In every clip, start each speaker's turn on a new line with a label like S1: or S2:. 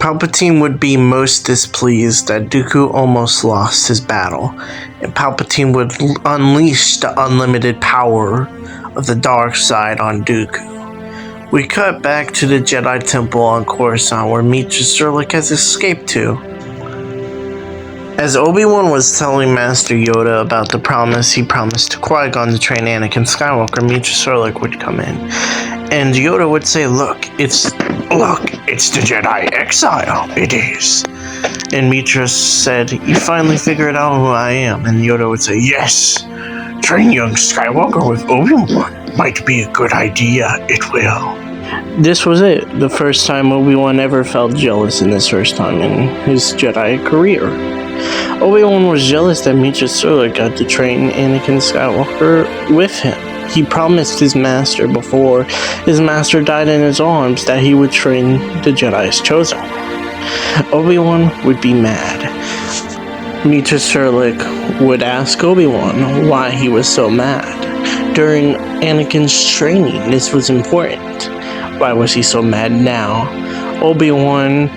S1: Palpatine would be most displeased that Dooku almost lost his battle, and Palpatine would unleash the unlimited power of the dark side on Dooku. We cut back to the Jedi Temple on Coruscant where Meetra Sulik has escaped to. As Obi-Wan was telling Master Yoda about the promise he promised to Qui-Gon to train Anakin Skywalker, Meetra Sulik would come in, and Yoda would say, Look, it's the Jedi exile, it is. And Meetra said, You finally figured out who I am. And Yoda would say, Yes, train young Skywalker with Obi-Wan. Might be a good idea, it will. This was it, the first time Obi-Wan ever felt jealous in his first time in his Jedi career. Obi-Wan was jealous that Meetra Sulik got to train Anakin Skywalker with him. He promised his master before his master died in his arms that he would train the Jedi's chosen one. Obi-Wan would be mad. Meetra Sulik would ask Obi-Wan why he was so mad. During Anakin's training, this was important. Why was he so mad now? Obi-Wan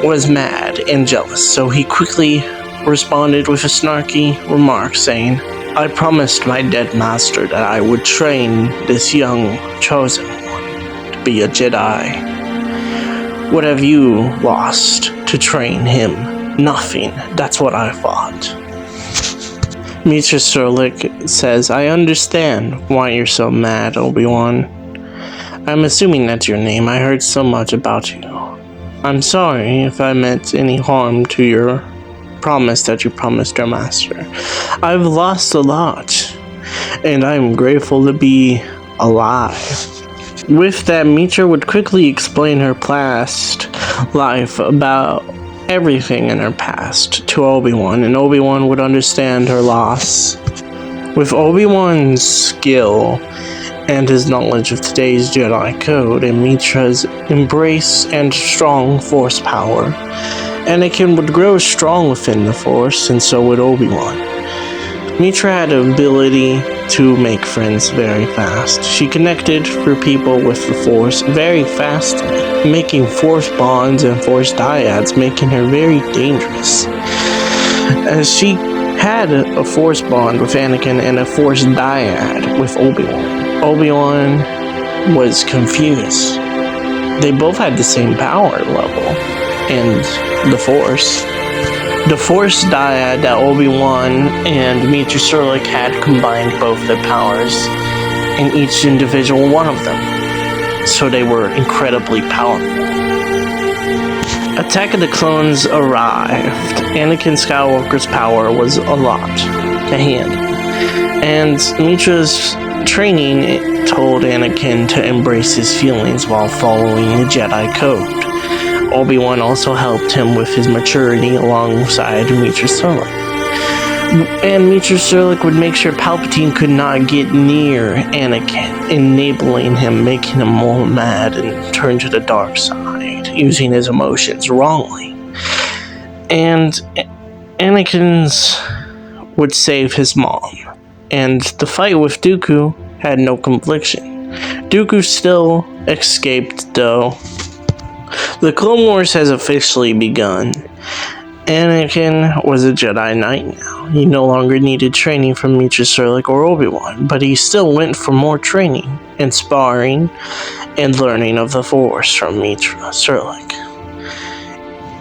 S1: was mad and jealous, so he quickly responded with a snarky remark saying, I promised my dead master that I would train this young chosen one to be a Jedi. What have you lost to train him? Nothing. That's what I thought. Meetra Sulik says, I understand why you're so mad, Obi-Wan. I'm assuming that's your name. I heard so much about you. I'm sorry if I meant any harm to your promise that you promised your master. I've lost a lot, and I'm grateful to be alive. With that, Meetra would quickly explain her past life about everything in her past to Obi-Wan, and Obi-Wan would understand her loss. With Obi-Wan's skill and his knowledge of today's Jedi Code and Meetra's embrace and strong Force power, Anakin would grow strong within the Force, and so would Obi-Wan. Meetra had the ability to make friends very fast. She connected for people with the Force very fastly, making Force bonds and Force dyads, making her very dangerous. As she had a Force bond with Anakin and a Force dyad with Obi-Wan. Obi-Wan was confused. They both had the same power level and the Force. The Force dyad that Obi-Wan and Meetra Sulik had combined both their powers in each individual one of them, so they were incredibly powerful. Attack of the Clones arrived. Anakin Skywalker's power was a lot to handle, and Meetra's training told Anakin to embrace his feelings while following the Jedi Code. Obi-Wan also helped him with his maturity alongside Meetra Sulik. And Meetra Sulik would make sure Palpatine could not get near Anakin, enabling him, making him more mad and turn to the dark side, using his emotions wrongly. And Anakin's would save his mom. And the fight with Dooku had no confliction. Dooku still escaped, though. The Clone Wars has officially begun. Anakin was a Jedi Knight now. He no longer needed training from Meetra Sulik or Obi-Wan, but he still went for more training and sparring and learning of the Force from Meetra Sulik.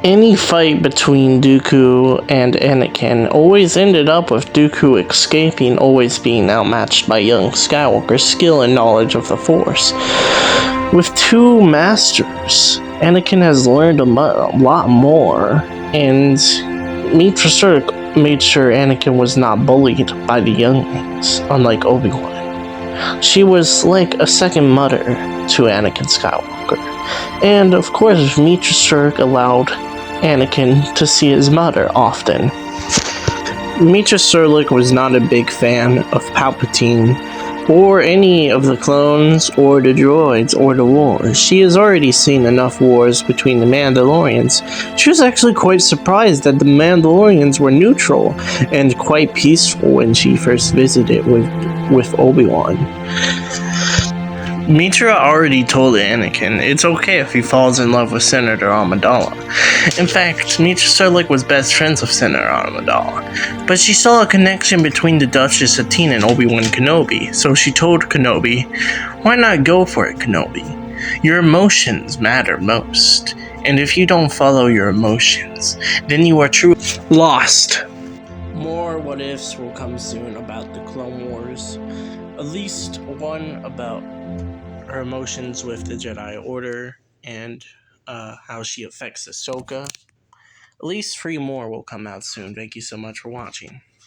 S1: Any fight between Dooku and Anakin always ended up with Dooku escaping, always being outmatched by young Skywalker's skill and knowledge of the Force. With two masters, Anakin has learned a lot more, and Meetra Sulik made sure Anakin was not bullied by the younglings, unlike Obi-Wan. She was like a second mother to Anakin Skywalker. And of course, Meetra Sulik allowed Anakin to see his mother often. Meetra Sulik was not a big fan of Palpatine or any of the clones or the droids or the wars. She has already seen enough wars between the Mandalorians. She was actually quite surprised that the Mandalorians were neutral and quite peaceful when she first visited with Obi-Wan. Meetra already told Anakin it's okay if he falls in love with Senator Amidala. In fact, Meetra Serlik was best friends with Senator Amidala, but she saw a connection between the Duchess Satine and Obi-Wan Kenobi, so she told Kenobi, "Why not go for it, Kenobi? Your emotions matter most, and if you don't follow your emotions, then you are truly lost." More what ifs will come soon about the Clone Wars. At least one about her emotions with the Jedi Order and how she affects Ahsoka. At least 3 more will come out soon. Thank you so much for watching.